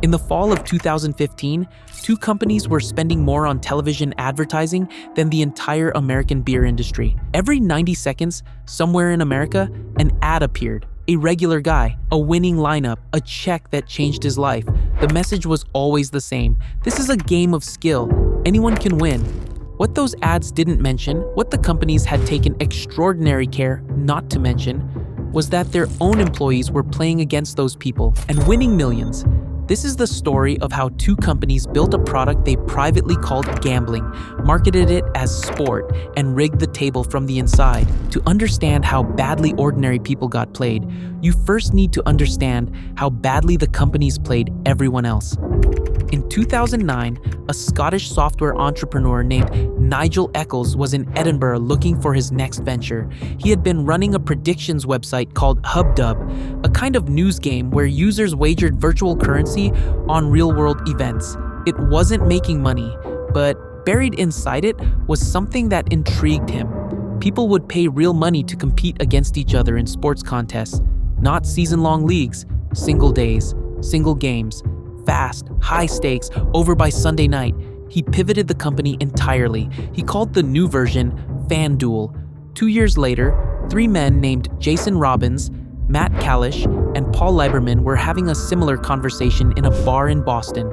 In the fall of 2015, two companies were spending more on television advertising than the entire American beer industry. Every 90 seconds, somewhere in America, an ad appeared. A regular guy, a winning lineup, a check that changed his life. The message was always the same. This is a game of skill. Anyone can win. What those ads didn't mention, what the companies had taken extraordinary care not to mention, was that their own employees were playing against those people and winning millions. This is the story of how two companies built a product they privately called gambling, marketed it as sport, and rigged the table from the inside. To understand how badly ordinary people got played, you first need to understand how badly the companies played everyone else. In 2009, a Scottish software entrepreneur named Nigel Eccles was in Edinburgh looking for his next venture. He had been running a predictions website called HubDub, a kind of news game where users wagered virtual currency on real-world events. It wasn't making money, but buried inside it was something that intrigued him. People would pay real money to compete against each other in sports contests, not season-long leagues, single days, single games. Fast, high stakes, over by Sunday night. He pivoted the company entirely. He called the new version FanDuel. 2 years later, three men named Jason Robbins, Matt Kalish, and Paul Lieberman were having a similar conversation in a bar in Boston.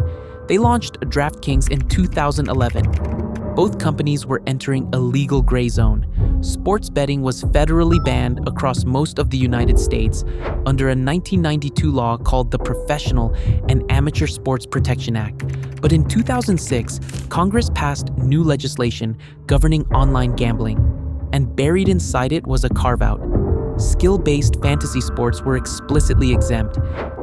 They launched DraftKings in 2011. Both companies were entering a legal gray zone. Sports betting was federally banned across most of the United States under a 1992 law called the Professional and Amateur Sports Protection Act. But in 2006, Congress passed new legislation governing online gambling, and buried inside it was a carve-out. Skill-based fantasy sports were explicitly exempt.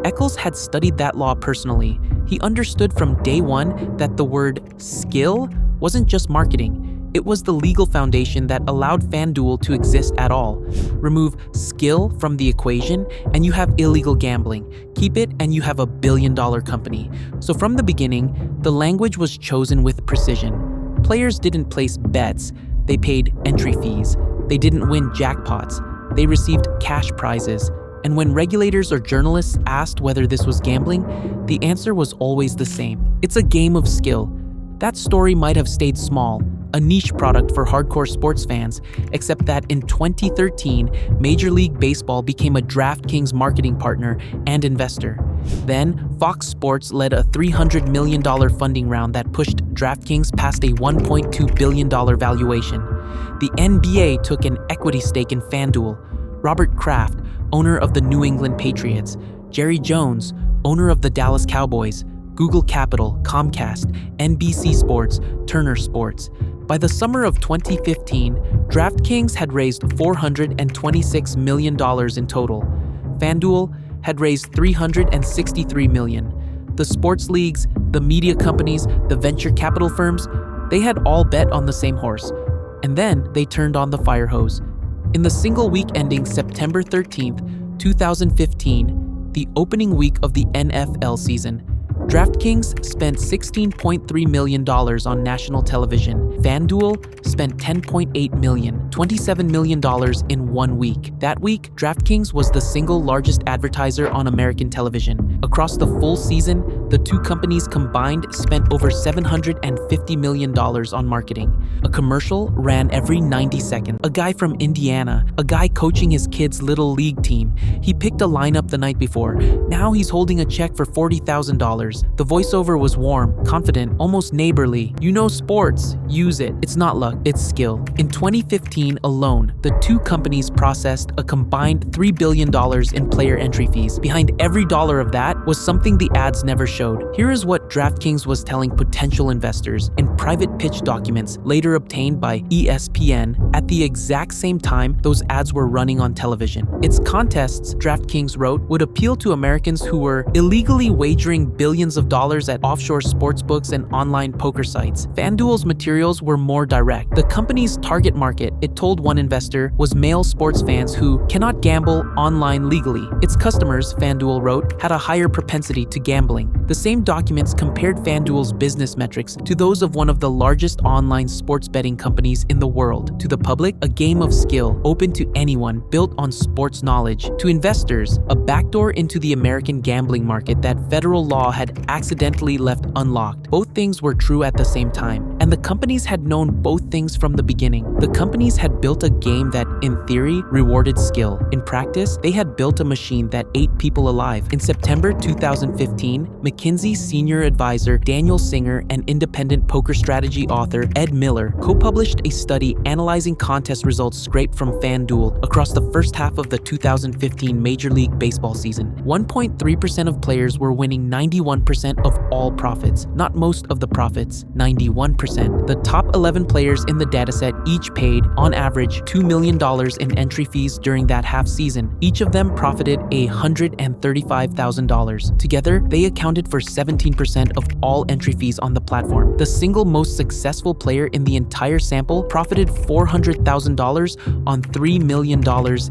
Eccles had studied that law personally. He understood from day one that the word skill wasn't just marketing. It was the legal foundation that allowed FanDuel to exist at all. Remove skill from the equation and you have illegal gambling. Keep it and you have a billion-dollar company. So from the beginning, the language was chosen with precision. Players didn't place bets. They paid entry fees. They didn't win jackpots. They received cash prizes. And when regulators or journalists asked whether this was gambling, the answer was always the same. It's a game of skill. That story might have stayed small, a niche product for hardcore sports fans, except that in 2013, Major League Baseball became a DraftKings marketing partner and investor. Then, Fox Sports led a $300 million funding round that pushed DraftKings past a $1.2 billion valuation. The NBA took an equity stake in FanDuel. Robert Kraft, owner of the New England Patriots, Jerry Jones, owner of the Dallas Cowboys, Google Capital, Comcast, NBC Sports, Turner Sports. By the summer of 2015, DraftKings had raised $426 million in total. FanDuel had raised $363 million. The sports leagues, the media companies, the venture capital firms, they had all bet on the same horse. And then they turned on the fire hose. In the single week ending September 13th, 2015, the opening week of the NFL season, DraftKings spent $16.3 million on national television. FanDuel spent $10.8 million, $27 million in 1 week. That week, DraftKings was the single largest advertiser on American television. Across the full season, the two companies combined spent over $750 million on marketing. A commercial ran every 90 seconds. A guy from Indiana, a guy coaching his kid's little league team. He picked a lineup the night before. Now he's holding a check for $40,000. The voiceover was warm, confident, almost neighborly. You know sports, use it. It's not luck, it's skill. In 2015 alone, the two companies processed a combined $3 billion in player entry fees. Behind every dollar of that was something the ads never showed. Here is what DraftKings was telling potential investors in private pitch documents later obtained by ESPN at the exact same time those ads were running on television. Its contests, DraftKings wrote, would appeal to Americans who were illegally wagering billions of dollars at offshore sportsbooks and online poker sites. FanDuel's materials were more direct. The company's target market, it told one investor, was male sports fans who cannot gamble online legally. Its customers, FanDuel wrote, had a higher propensity to gambling. The same documents compared FanDuel's business metrics to those of one of the largest online sports betting companies in the world. To the public, a game of skill, open to anyone, built on sports knowledge. To investors, a backdoor into the American gambling market that federal law had accidentally left unlocked. Both things were true at the same time, and the companies had known both things from the beginning. The companies had built a game that, in theory, rewarded skill. In practice, they had built a machine that ate people alive. In September 2015, McKinsey senior advisor Daniel Singer and independent poker strategy author Ed Miller co-published a study analyzing contest results scraped from FanDuel across the first half of the 2015 Major League Baseball season. 1.3% of players were winning 91% of all profits, not most of the profits, 91%. The top 11 players in the dataset each paid, on average, $2 million in entry fees during that half season. Each of them profited $135,000. Together, they accounted for 17% of all entry fees on the platform. The single most successful player in the entire sample profited $400,000 on $3 million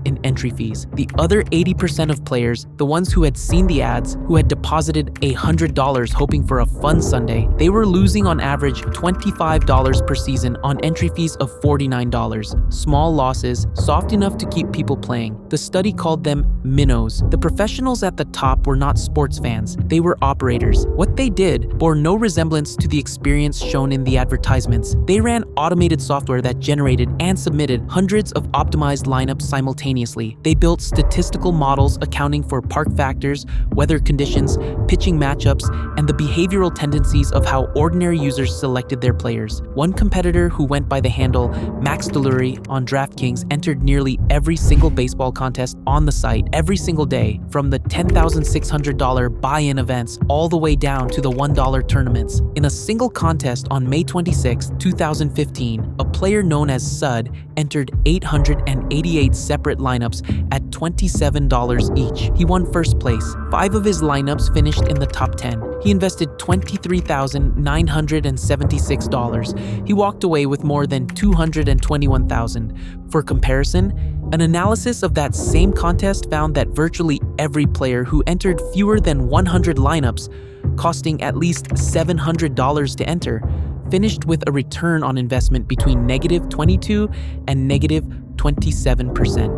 in entry fees. The other 80% of players, the ones who had seen the ads, who had deposited $100 hoping for a fun Sunday, they were losing on average $25 per season on entry fees of $49. Small losses, soft enough to keep people playing. The study called them minnows. The professionals at the top were not sports fans, they were operators. What they did bore no resemblance to the experience shown in the advertisements. They ran automated software that generated and submitted hundreds of optimized lineups simultaneously. They built statistical models accounting for park factors, weather conditions, pitching matchups, and the behavioral tendencies of how ordinary users selected their players. One competitor who went by the handle Max Delury on DraftKings entered nearly every single baseball contest on the site every single day, from the $10,600 buy-in events all the way down to the $1 tournaments. In a single contest on May 26, 2015, a player known as Sud entered 888 separate lineups at $27 each. He won first place. 5 of his lineups finished in the top 10. He invested $23,976. He walked away with more than $221,000. For comparison, an analysis of that same contest found that virtually every player who entered fewer than 100 lineups, costing at least $700 to enter, finished with a return on investment between -22 and -27%.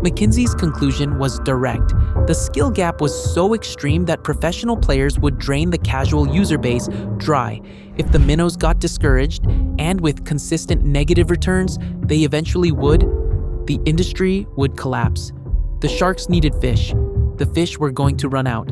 McKinsey's conclusion was direct. The skill gap was so extreme that professional players would drain the casual user base dry. If the minnows got discouraged, and with consistent negative returns, they eventually would, the industry would collapse. The sharks needed fish. The fish were going to run out.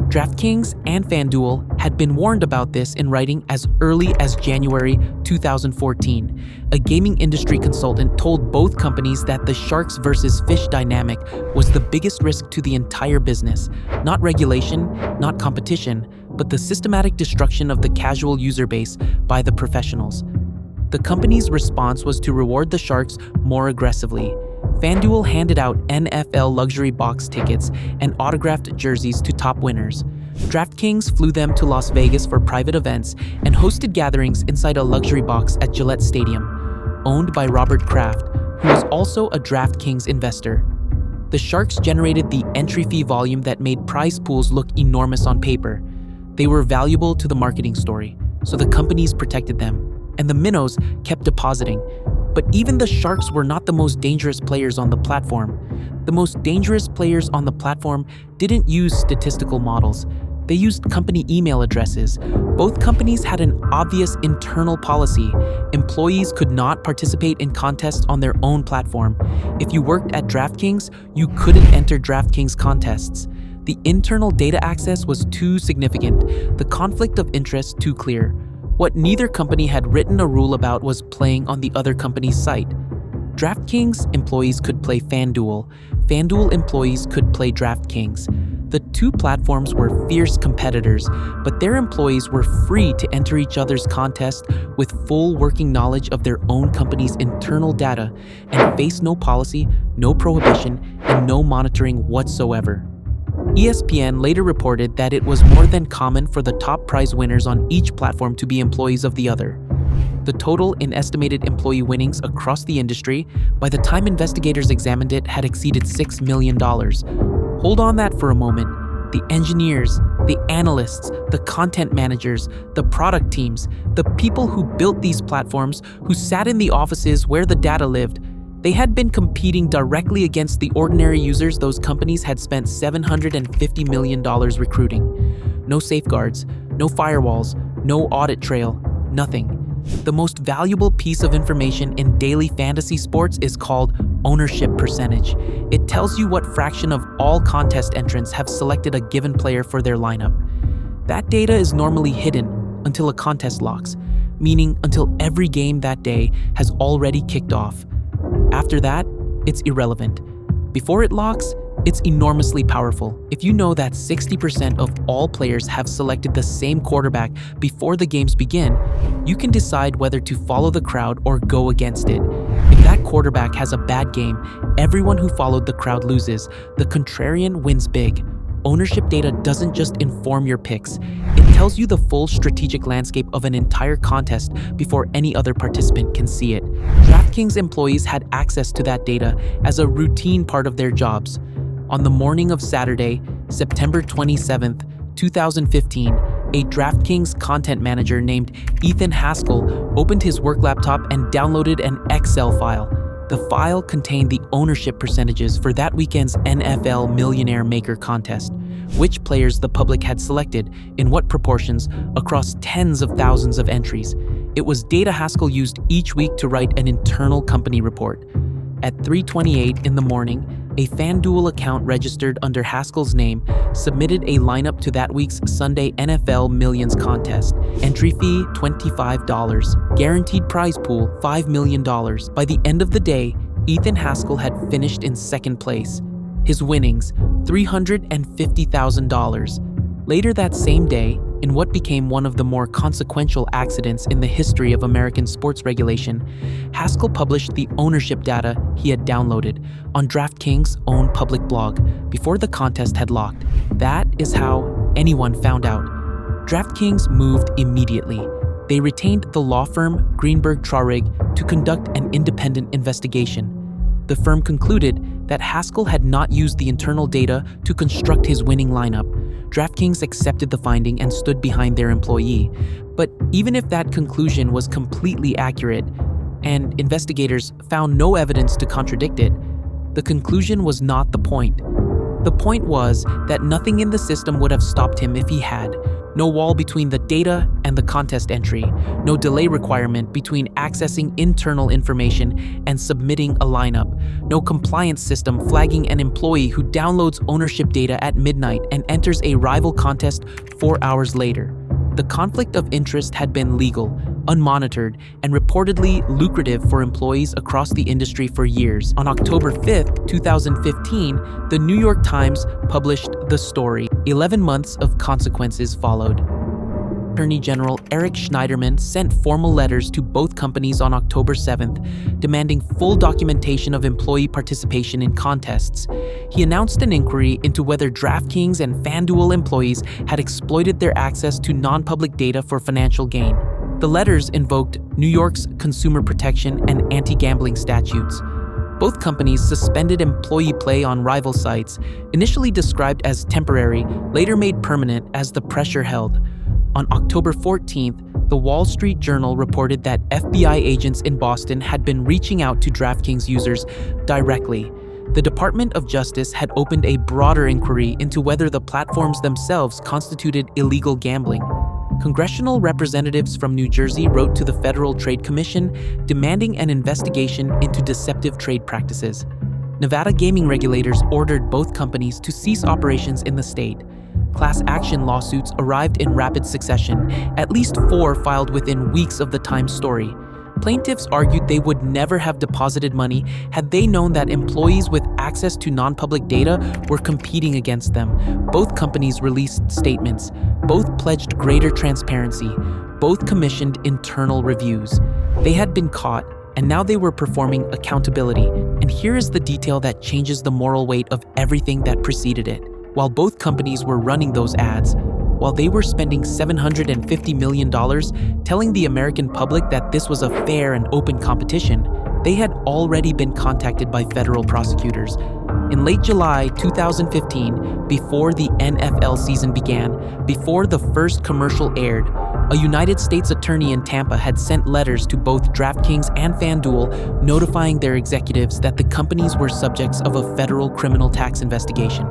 DraftKings and FanDuel had been warned about this in writing as early as January 2014. A gaming industry consultant told both companies that the sharks versus fish dynamic was the biggest risk to the entire business. Not regulation, not competition, but the systematic destruction of the casual user base by the professionals. The company's response was to reward the sharks more aggressively. FanDuel handed out NFL luxury box tickets and autographed jerseys to top winners. DraftKings flew them to Las Vegas for private events and hosted gatherings inside a luxury box at Gillette Stadium, owned by Robert Kraft, who was also a DraftKings investor. The sharks generated the entry fee volume that made prize pools look enormous on paper. They were valuable to the marketing story, so the companies protected them, and the minnows kept depositing. But even the sharks were not the most dangerous players on the platform. The most dangerous players on the platform didn't use statistical models. They used company email addresses. Both companies had an obvious internal policy. Employees could not participate in contests on their own platform. If you worked at DraftKings, you couldn't enter DraftKings contests. The internal data access was too significant, the conflict of interest too clear. What neither company had written a rule about was playing on the other company's site. DraftKings employees could play FanDuel. FanDuel employees could play DraftKings. The two platforms were fierce competitors, but their employees were free to enter each other's contest with full working knowledge of their own company's internal data and face no policy, no prohibition, and no monitoring whatsoever. ESPN later reported that it was more than common for the top prize winners on each platform to be employees of the other. The total in estimated employee winnings across the industry, by the time investigators examined it, had exceeded $6 million. Hold on that for a moment. the engineers, the analysts, the content managers, the product teams, the people who built these platforms, who sat in the offices where the data lived, they had been competing directly against the ordinary users those companies had spent $750 million recruiting. No safeguards, no firewalls, no audit trail, nothing. The most valuable piece of information in daily fantasy sports is called ownership percentage. It tells you what fraction of all contest entrants have selected a given player for their lineup. That data is normally hidden until a contest locks, meaning until every game that day has already kicked off. After that, it's irrelevant. Before it locks, it's enormously powerful. If you know that 60% of all players have selected the same quarterback before the games begin, you can decide whether to follow the crowd or go against it. If that quarterback has a bad game, everyone who followed the crowd loses. The contrarian wins big. Ownership data doesn't just inform your picks. It tells you the full strategic landscape of an entire contest before any other participant can see it. DraftKings employees had access to that data as a routine part of their jobs. On the morning of Saturday, September 27th, 2015, a DraftKings content manager named Ethan Haskell opened his work laptop and downloaded an Excel file. The file contained the ownership percentages for that weekend's NFL Millionaire Maker contest, which players the public had selected, in what proportions, across tens of thousands of entries. It was data Haskell used each week to write an internal company report. At 3:28 in the morning, a FanDuel account registered under Haskell's name submitted a lineup to that week's Sunday NFL Millions contest. Entry fee $25, guaranteed prize pool $5 million. By the end of the day, Ethan Haskell had finished in second place. His winnings, $350,000. Later that same day, in what became one of the more consequential accidents in the history of American sports regulation, Haskell published the ownership data he had downloaded on DraftKings' own public blog before the contest had locked. That is how anyone found out. DraftKings moved immediately. They retained the law firm Greenberg Traurig to conduct an independent investigation. The firm concluded that Haskell had not used the internal data to construct his winning lineup. DraftKings accepted the finding and stood behind their employee. But even if that conclusion was completely accurate, and investigators found no evidence to contradict it, the conclusion was not the point. The point was that nothing in the system would have stopped him if he had. No wall between the data and the contest entry, no delay requirement between accessing internal information and submitting a lineup, no compliance system flagging an employee who downloads ownership data at midnight and enters a rival contest 4 hours later. The conflict of interest had been legal, unmonitored, and reportedly lucrative for employees across the industry for years. On October 5th, 2015, the New York Times published the story. 11 months of consequences followed. Attorney General Eric Schneiderman sent formal letters to both companies on October 7th, demanding full documentation of employee participation in contests. He announced an inquiry into whether DraftKings and FanDuel employees had exploited their access to non-public data for financial gain. The letters invoked New York's consumer protection and anti-gambling statutes. Both companies suspended employee play on rival sites, initially described as temporary, later made permanent as the pressure held. On October 14th, the Wall Street Journal reported that FBI agents in Boston had been reaching out to DraftKings users directly. The Department of Justice had opened a broader inquiry into whether the platforms themselves constituted illegal gambling. Congressional representatives from New Jersey wrote to the Federal Trade Commission demanding an investigation into deceptive trade practices. Nevada gaming regulators ordered both companies to cease operations in the state. Class action lawsuits arrived in rapid succession, at least 4 filed within weeks of the Times story. Plaintiffs argued they would never have deposited money had they known that employees with access to non-public data were competing against them. Both companies released statements. Both pledged greater transparency. Both commissioned internal reviews. They had been caught, and now they were performing accountability. And here is the detail that changes the moral weight of everything that preceded it. While both companies were running those ads, while they were spending $750 million telling the American public that this was a fair and open competition, they had already been contacted by federal prosecutors. In late July 2015, before the NFL season began, before the first commercial aired, a United States attorney in Tampa had sent letters to both DraftKings and FanDuel notifying their executives that the companies were subjects of a federal criminal tax investigation.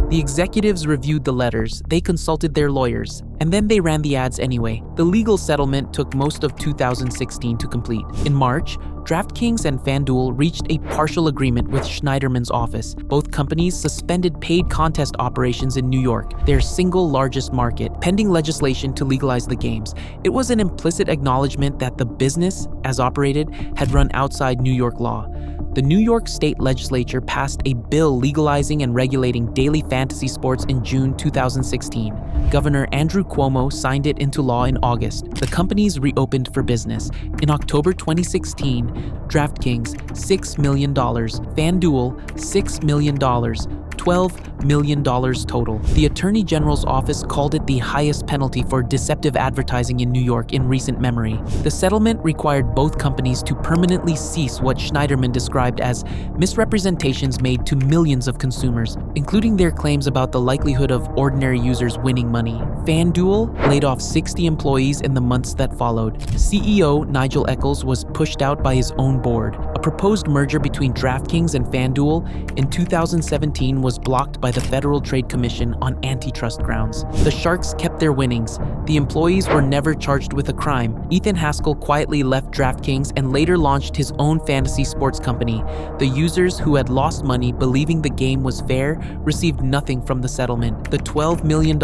The executives reviewed the letters, they consulted their lawyers, and then they ran the ads anyway. The legal settlement took most of 2016 to complete. In March, DraftKings and FanDuel reached a partial agreement with Schneiderman's office. Both companies suspended paid contest operations in New York, their single largest market, pending legislation to legalize the games. It was an implicit acknowledgement that the business, as operated, had run outside New York law. The New York State Legislature passed a bill legalizing and regulating daily fantasy sports in June 2016. Governor Andrew Cuomo signed it into law in August. The companies reopened for business. In October 2016, DraftKings $6 million, FanDuel $6 million, $12 million total. The Attorney General's office called it the highest penalty for deceptive advertising in New York in recent memory. The settlement required both companies to permanently cease what Schneiderman described as misrepresentations made to millions of consumers, including their claims about the likelihood of ordinary users winning money. FanDuel laid off 60 employees in the months that followed. CEO Nigel Eccles was pushed out by his own board. A proposed merger between DraftKings and FanDuel in 2017 was blocked by the Federal Trade Commission on antitrust grounds. The Sharks kept their winnings. The employees were never charged with a crime. Ethan Haskell quietly left DraftKings and later launched his own fantasy sports company. The users who had lost money believing the game was fair received nothing from the settlement. The $12 million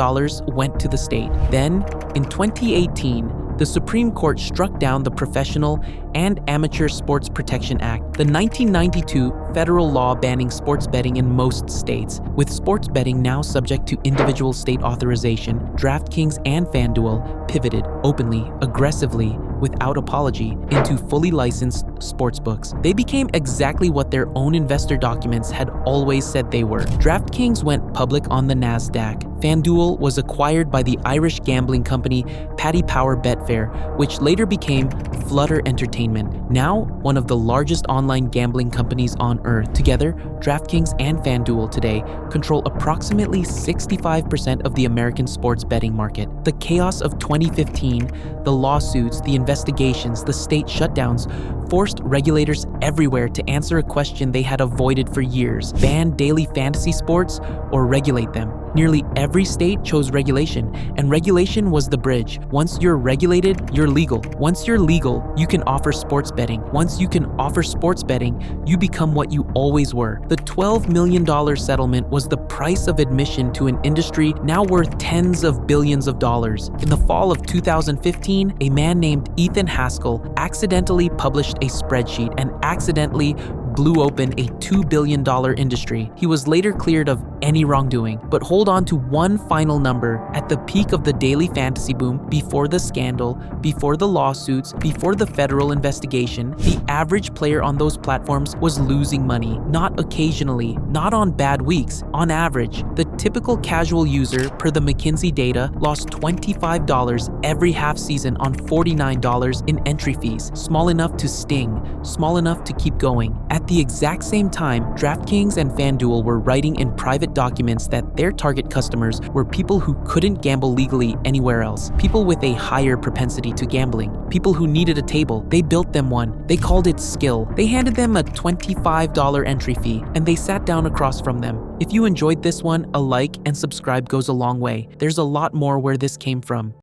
went to the state. Then, in 2018, the Supreme Court struck down the Professional and Amateur Sports Protection Act, the 1992 federal law banning sports betting in most states. With sports betting now subject to individual state authorization, DraftKings and FanDuel pivoted openly, aggressively, without apology, into fully licensed sportsbooks. They became exactly what their own investor documents had always said they were. DraftKings went public on the NASDAQ. FanDuel was acquired by the Irish gambling company Paddy Power Betfair, which later became Flutter Entertainment, now one of the largest online gambling companies on earth. Together, DraftKings and FanDuel today control approximately 65% of the American sports betting market. The chaos of 2015, the lawsuits, the investigations, the state shutdowns, forced regulators everywhere to answer a question they had avoided for years: ban daily fantasy sports or regulate them. Nearly every state chose regulation, and regulation was the bridge. Once you're regulated, you're legal. Once you're legal, you can offer sports betting. Once you can offer sports betting, you become what you always were. The $12 million settlement was the price of admission to an industry now worth tens of billions of dollars. In the fall of 2015, a man named Ethan Haskell accidentally published a spreadsheet and accidentally blew open a $2 billion industry. He was later cleared of any wrongdoing. But hold on to one final number. At the peak of the daily fantasy boom, before the scandal, before the lawsuits, before the federal investigation, the average player on those platforms was losing money. Not occasionally, not on bad weeks. On average, the typical casual user, per the McKinsey data, lost $25 every half season on $49 in entry fees. Small enough to sting, small enough to keep going. At the exact same time, DraftKings and FanDuel were writing in private documents that their target customers were people who couldn't gamble legally anywhere else, people with a higher propensity to gambling, people who needed a table. They built them one. They called it skill. They handed them a $25 entry fee, and they sat down across from them. If you enjoyed this one, a like and subscribe goes a long way. There's a lot more where this came from.